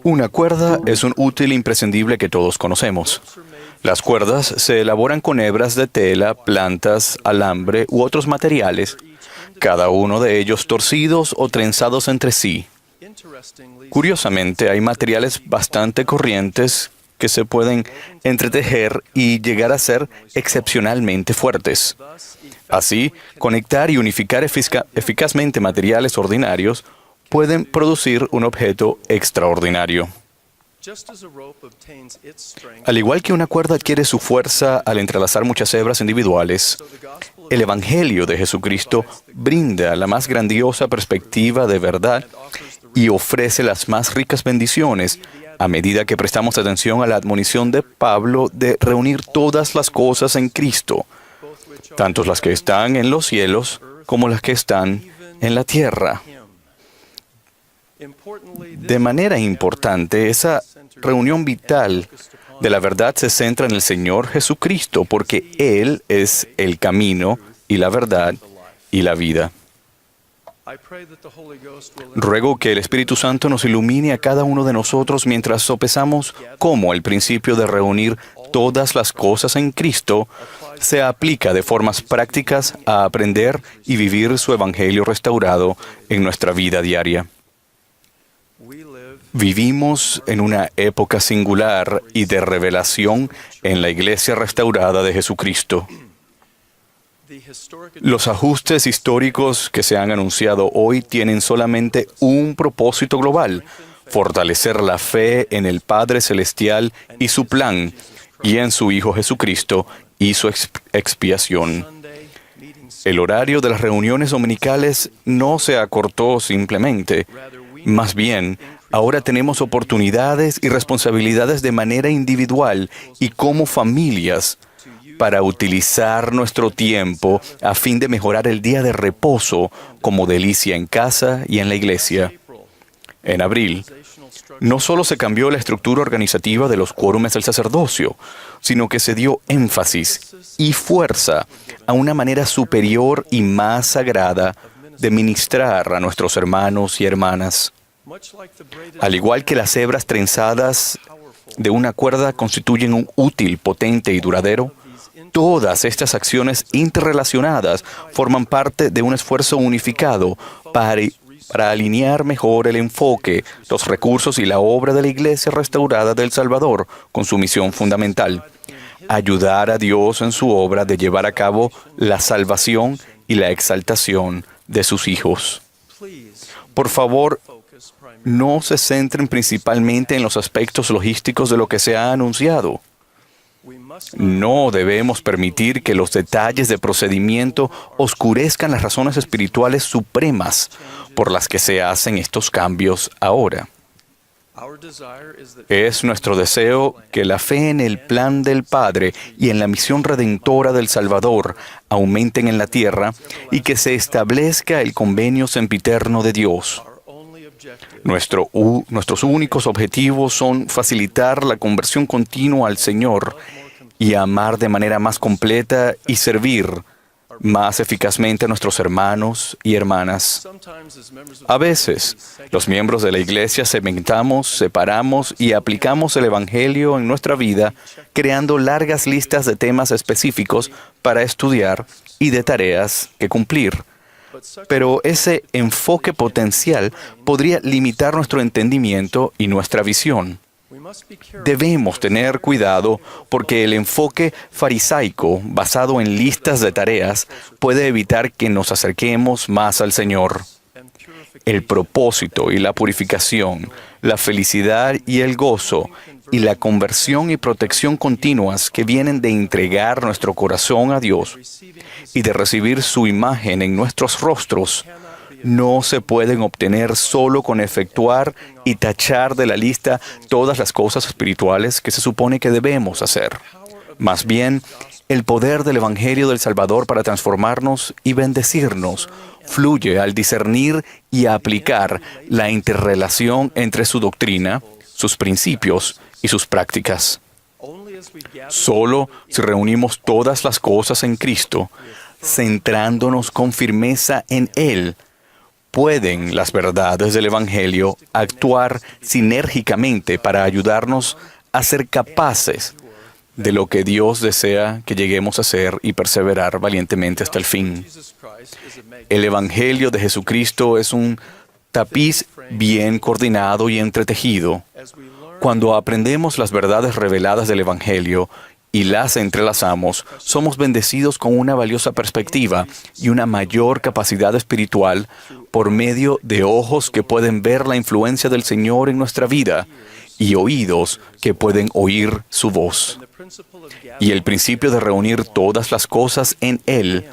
Una cuerda es un útil imprescindible que todos conocemos. Las cuerdas se elaboran con hebras de tela, plantas, alambre u otros materiales, cada uno de ellos torcidos o trenzados entre sí. Curiosamente, hay materiales bastante corrientes que se pueden entretejer y llegar a ser excepcionalmente fuertes. Así, conectar y unificar eficazmente materiales ordinarios pueden producir un objeto extraordinario. Al igual que una cuerda adquiere su fuerza al entrelazar muchas hebras individuales, el Evangelio de Jesucristo brinda la más grandiosa perspectiva de verdad y ofrece las más ricas bendiciones a medida que prestamos atención a la admonición de Pablo de reunir todas las cosas en Cristo, tanto las que están en los cielos como las que están en la tierra. De manera importante, esa reunión vital de la verdad se centra en el Señor Jesucristo, porque Él es el camino y la verdad y la vida. Ruego que el Espíritu Santo nos ilumine a cada uno de nosotros mientras sopesamos cómo el principio de reunir todas las cosas en Cristo se aplica de formas prácticas a aprender y vivir su Evangelio restaurado en nuestra vida diaria. Vivimos en una época singular y de revelación en la Iglesia restaurada de Jesucristo. Los ajustes históricos que se han anunciado hoy tienen solamente un propósito global: fortalecer la fe en el Padre Celestial y su plan, y en su Hijo Jesucristo y su expiación. El horario de las reuniones dominicales no se acortó simplemente. Más bien, ahora tenemos oportunidades y responsabilidades de manera individual y como familias para utilizar nuestro tiempo a fin de mejorar el día de reposo como delicia en casa y en la iglesia. En abril, no solo se cambió la estructura organizativa de los quórumes del sacerdocio, sino que se dio énfasis y fuerza a una manera superior y más sagrada de ministrar a nuestros hermanos y hermanas. Al igual que las hebras trenzadas de una cuerda constituyen un útil, potente y duradero, todas estas acciones interrelacionadas forman parte de un esfuerzo unificado para alinear mejor el enfoque, los recursos y la obra de la Iglesia restaurada del Salvador con su misión fundamental: ayudar a Dios en su obra de llevar a cabo la salvación y la exaltación de sus hijos. Por favor, no se centren principalmente en los aspectos logísticos de lo que se ha anunciado. No debemos permitir que los detalles de procedimiento oscurezcan las razones espirituales supremas por las que se hacen estos cambios ahora. Es nuestro deseo que la fe en el plan del Padre y en la misión redentora del Salvador aumenten en la tierra y que se establezca el convenio sempiterno de Dios. Nuestros únicos objetivos son facilitar la conversión continua al Señor y amar de manera más completa y servir más eficazmente a nuestros hermanos y hermanas. A veces, los miembros de la Iglesia segmentamos, separamos y aplicamos el Evangelio en nuestra vida, creando largas listas de temas específicos para estudiar y de tareas que cumplir. Pero ese enfoque potencial podría limitar nuestro entendimiento y nuestra visión. Debemos tener cuidado porque el enfoque farisaico, basado en listas de tareas, puede evitar que nos acerquemos más al Señor. El propósito y la purificación, la felicidad y el gozo, y la conversión y protección continuas que vienen de entregar nuestro corazón a Dios y de recibir su imagen en nuestros rostros, no se pueden obtener solo con efectuar y tachar de la lista todas las cosas espirituales que se supone que debemos hacer. Más bien, el poder del Evangelio del Salvador para transformarnos y bendecirnos fluye al discernir y aplicar la interrelación entre su doctrina, sus principios y sus prácticas. Solo si reunimos todas las cosas en Cristo, centrándonos con firmeza en Él, pueden las verdades del Evangelio actuar sinérgicamente para ayudarnos a ser capaces de lo que Dios desea que lleguemos a ser y perseverar valientemente hasta el fin. El Evangelio de Jesucristo es un tapiz bien coordinado y entretejido. Cuando aprendemos las verdades reveladas del Evangelio y las entrelazamos, somos bendecidos con una valiosa perspectiva y una mayor capacidad espiritual por medio de ojos que pueden ver la influencia del Señor en nuestra vida y oídos que pueden oír su voz. Y el principio de reunir todas las cosas en Él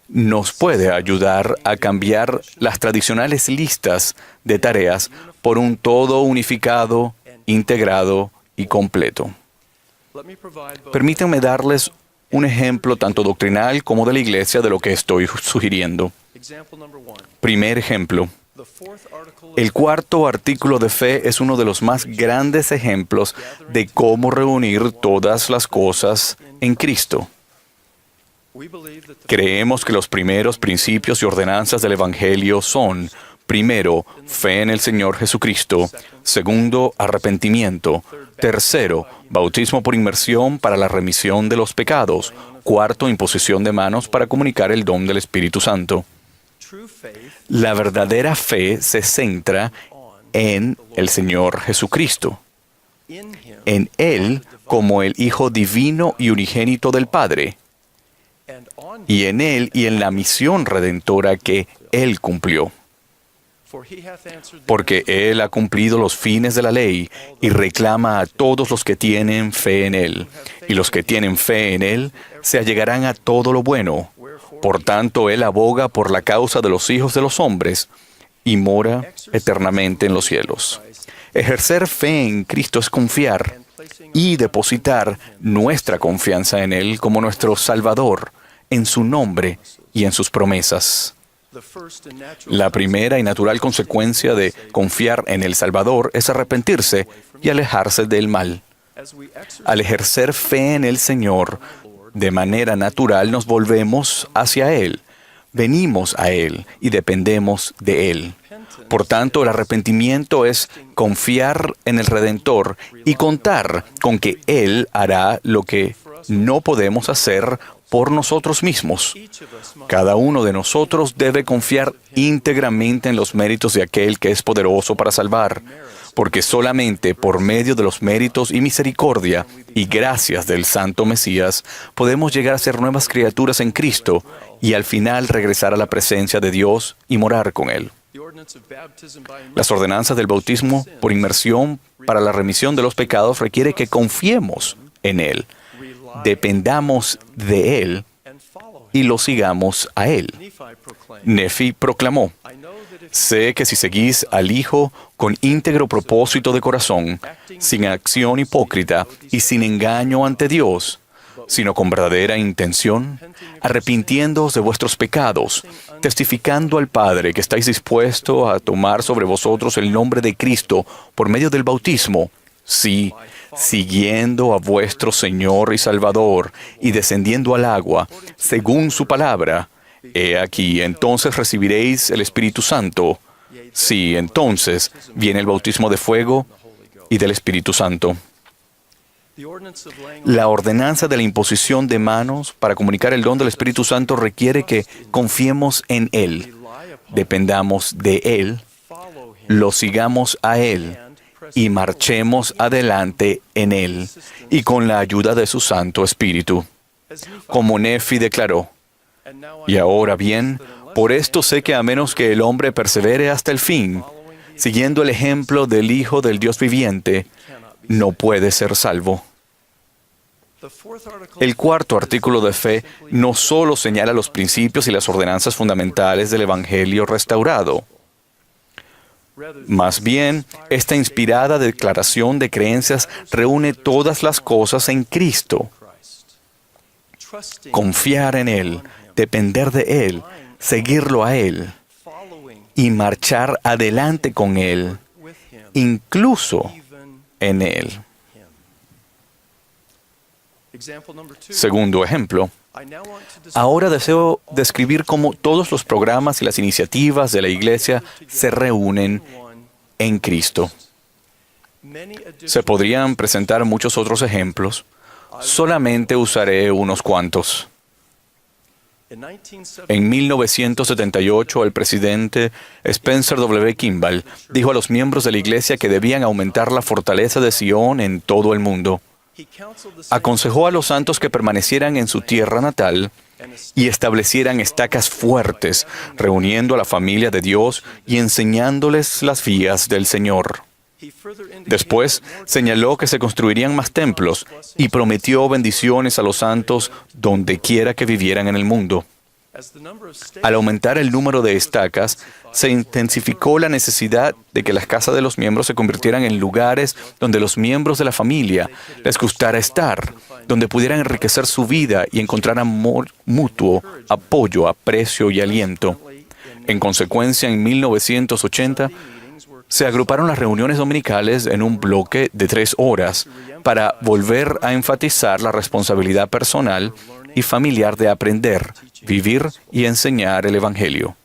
nos puede ayudar a cambiar las tradicionales listas de tareas por un todo unificado, integrado y completo. Permítanme darles un ejemplo tanto doctrinal como de la Iglesia de lo que estoy sugiriendo. Primer ejemplo. El cuarto artículo de fe es uno de los más grandes ejemplos de cómo reunir todas las cosas en Cristo. Creemos que los primeros principios y ordenanzas del Evangelio son, primero, fe en el Señor Jesucristo; segundo, arrepentimiento; tercero, bautismo por inmersión para la remisión de los pecados; cuarto, imposición de manos para comunicar el don del Espíritu Santo. La verdadera fe se centra en el Señor Jesucristo, en Él como el Hijo divino y unigénito del Padre, y en Él y en la misión redentora que Él cumplió. Porque Él ha cumplido los fines de la ley y reclama a todos los que tienen fe en Él. Y los que tienen fe en Él se allegarán a todo lo bueno. Por tanto, Él aboga por la causa de los hijos de los hombres y mora eternamente en los cielos. Ejercer fe en Cristo es confiar y depositar nuestra confianza en Él como nuestro Salvador, en su nombre y en sus promesas. La primera y natural consecuencia de confiar en el Salvador es arrepentirse y alejarse del mal. Al ejercer fe en el Señor, de manera natural nos volvemos hacia Él, venimos a Él y dependemos de Él. Por tanto, el arrepentimiento es confiar en el Redentor y contar con que Él hará lo que no podemos hacer por nosotros mismos. Cada uno de nosotros debe confiar íntegramente en los méritos de aquel que es poderoso para salvar, porque solamente por medio de los méritos y misericordia y gracias del Santo Mesías podemos llegar a ser nuevas criaturas en Cristo y al final regresar a la presencia de Dios y morar con Él. Las ordenanzas del bautismo por inmersión para la remisión de los pecados requiere que confiemos en Él, dependamos de Él y lo sigamos a Él. Nefi proclamó: sé que si seguís al Hijo con íntegro propósito de corazón, sin acción hipócrita y sin engaño ante Dios, sino con verdadera intención, arrepintiéndoos de vuestros pecados, testificando al Padre que estáis dispuestos a tomar sobre vosotros el nombre de Cristo por medio del bautismo, sí, siguiendo a vuestro Señor y Salvador y descendiendo al agua, según su palabra, he aquí, entonces recibiréis el Espíritu Santo. Sí, entonces viene el bautismo de fuego y del Espíritu Santo. La ordenanza de la imposición de manos para comunicar el don del Espíritu Santo requiere que confiemos en Él, dependamos de Él, lo sigamos a Él y marchemos adelante en Él y con la ayuda de su Santo Espíritu. Como Nefi declaró: y ahora bien, por esto sé que a menos que el hombre persevere hasta el fin, siguiendo el ejemplo del Hijo del Dios viviente, no puede ser salvo. El cuarto artículo de fe no solo señala los principios y las ordenanzas fundamentales del Evangelio restaurado. Más bien, esta inspirada declaración de creencias reúne todas las cosas en Cristo. Confiar en Él, depender de Él, seguirlo a Él y marchar adelante con Él, incluso en Él. Segundo ejemplo, Ahora deseo describir cómo todos los programas y las iniciativas de la Iglesia se reúnen en Cristo. Se podrían presentar muchos otros ejemplos, solamente usaré unos cuantos. En 1978, el presidente Spencer W. Kimball dijo a los miembros de la Iglesia que debían aumentar la fortaleza de Sion en todo el mundo. Aconsejó a los santos que permanecieran en su tierra natal y establecieran estacas fuertes, reuniendo a la familia de Dios y enseñándoles las vías del Señor. Después, señaló que se construirían más templos y prometió bendiciones a los santos donde quiera que vivieran en el mundo. Al aumentar el número de estacas, se intensificó la necesidad de que las casas de los miembros se convirtieran en lugares donde los miembros de la familia les gustara estar, donde pudieran enriquecer su vida y encontrar amor mutuo, apoyo, aprecio y aliento. En consecuencia, en 1980, se agruparon las reuniones dominicales en un bloque de 3 horas para volver a enfatizar la responsabilidad personal y familiar de aprender, vivir y enseñar el Evangelio.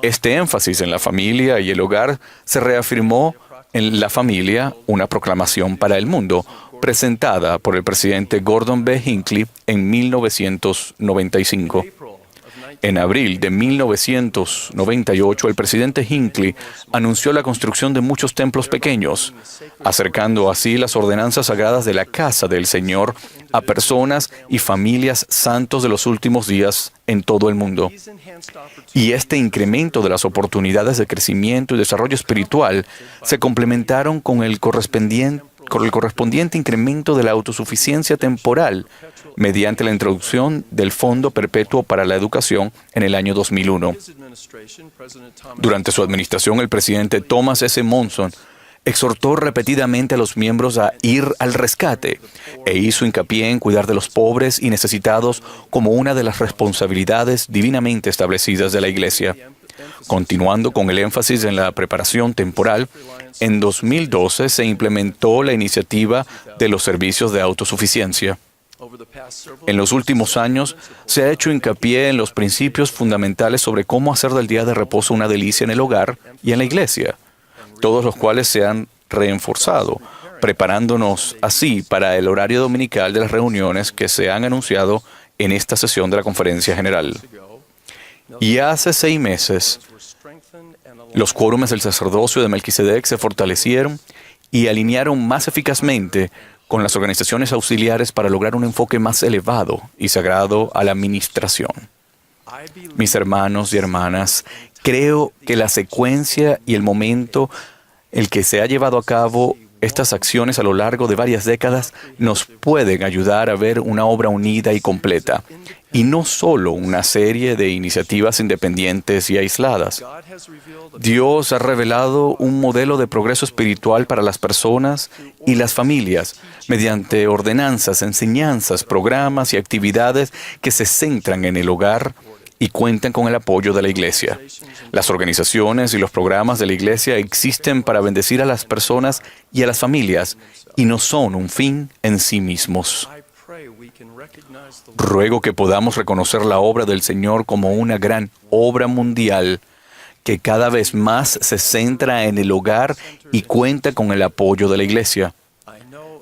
Este énfasis en la familia y el hogar se reafirmó en La Familia, una proclamación para el mundo, presentada por el presidente Gordon B. Hinckley en 1995. En abril de 1998, el presidente Hinckley anunció la construcción de muchos templos pequeños, acercando así las ordenanzas sagradas de la casa del Señor a personas y familias santos de los últimos días en todo el mundo. Y este incremento de las oportunidades de crecimiento y desarrollo espiritual se complementaron con el correspondiente incremento de la autosuficiencia temporal mediante la introducción del Fondo Perpetuo para la Educación en el año 2001. Durante su administración, el presidente Thomas S. Monson exhortó repetidamente a los miembros a ir al rescate e hizo hincapié en cuidar de los pobres y necesitados como una de las responsabilidades divinamente establecidas de la Iglesia. Continuando con el énfasis en la preparación temporal, en 2012 se implementó la iniciativa de los servicios de autosuficiencia. En los últimos años, se ha hecho hincapié en los principios fundamentales sobre cómo hacer del día de reposo una delicia en el hogar y en la iglesia, todos los cuales se han reenforzado, preparándonos así para el horario dominical de las reuniones que se han anunciado en esta sesión de la Conferencia General. Y hace 6 meses, los quórumes del sacerdocio de Melquisedec se fortalecieron y alinearon más eficazmente con las organizaciones auxiliares para lograr un enfoque más elevado y sagrado a la administración. Mis hermanos y hermanas, creo que la secuencia y el momento en que se ha llevado a cabo estas acciones a lo largo de varias décadas nos pueden ayudar a ver una obra unida y completa, y no solo una serie de iniciativas independientes y aisladas. Dios ha revelado un modelo de progreso espiritual para las personas y las familias mediante ordenanzas, enseñanzas, programas y actividades que se centran en el hogar y cuentan con el apoyo de la Iglesia. Las organizaciones y los programas de la Iglesia existen para bendecir a las personas y a las familias y no son un fin en sí mismos. Ruego que podamos reconocer la obra del Señor como una gran obra mundial que cada vez más se centra en el hogar y cuenta con el apoyo de la Iglesia.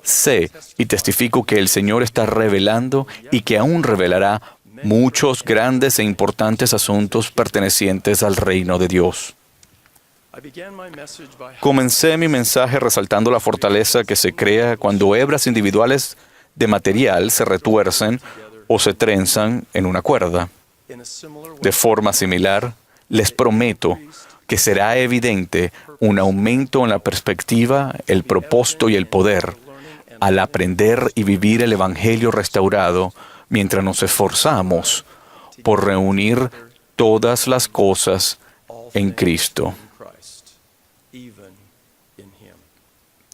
Sé y testifico que el Señor está revelando y que aún revelará muchos grandes e importantes asuntos pertenecientes al reino de Dios. Comencé mi mensaje resaltando la fortaleza que se crea cuando hebras individuales de material se retuercen o se trenzan en una cuerda. De forma similar, les prometo que será evidente un aumento en la perspectiva, el propósito y el poder al aprender y vivir el Evangelio restaurado mientras nos esforzamos por reunir todas las cosas en Cristo.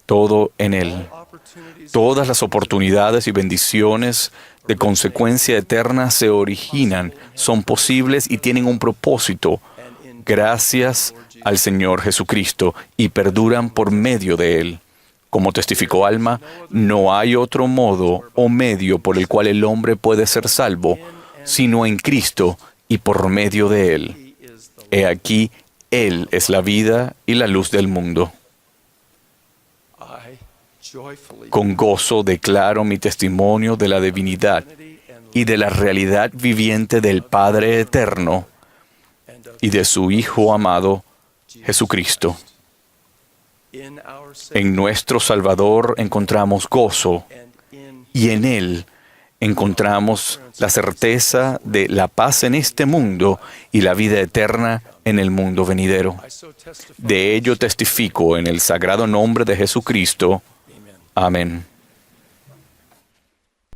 Todo en Él. Todas las oportunidades y bendiciones de consecuencia eterna se originan, son posibles y tienen un propósito, gracias al Señor Jesucristo, y perduran por medio de Él. Como testificó Alma, no hay otro modo o medio por el cual el hombre puede ser salvo, sino en Cristo y por medio de Él. He aquí, Él es la vida y la luz del mundo. Con gozo declaro mi testimonio de la divinidad y de la realidad viviente del Padre Eterno y de su Hijo amado, Jesucristo. En nuestro Salvador encontramos gozo y en Él encontramos la certeza de la paz en este mundo y la vida eterna en el mundo venidero. De ello testifico en el sagrado nombre de Jesucristo. Amén.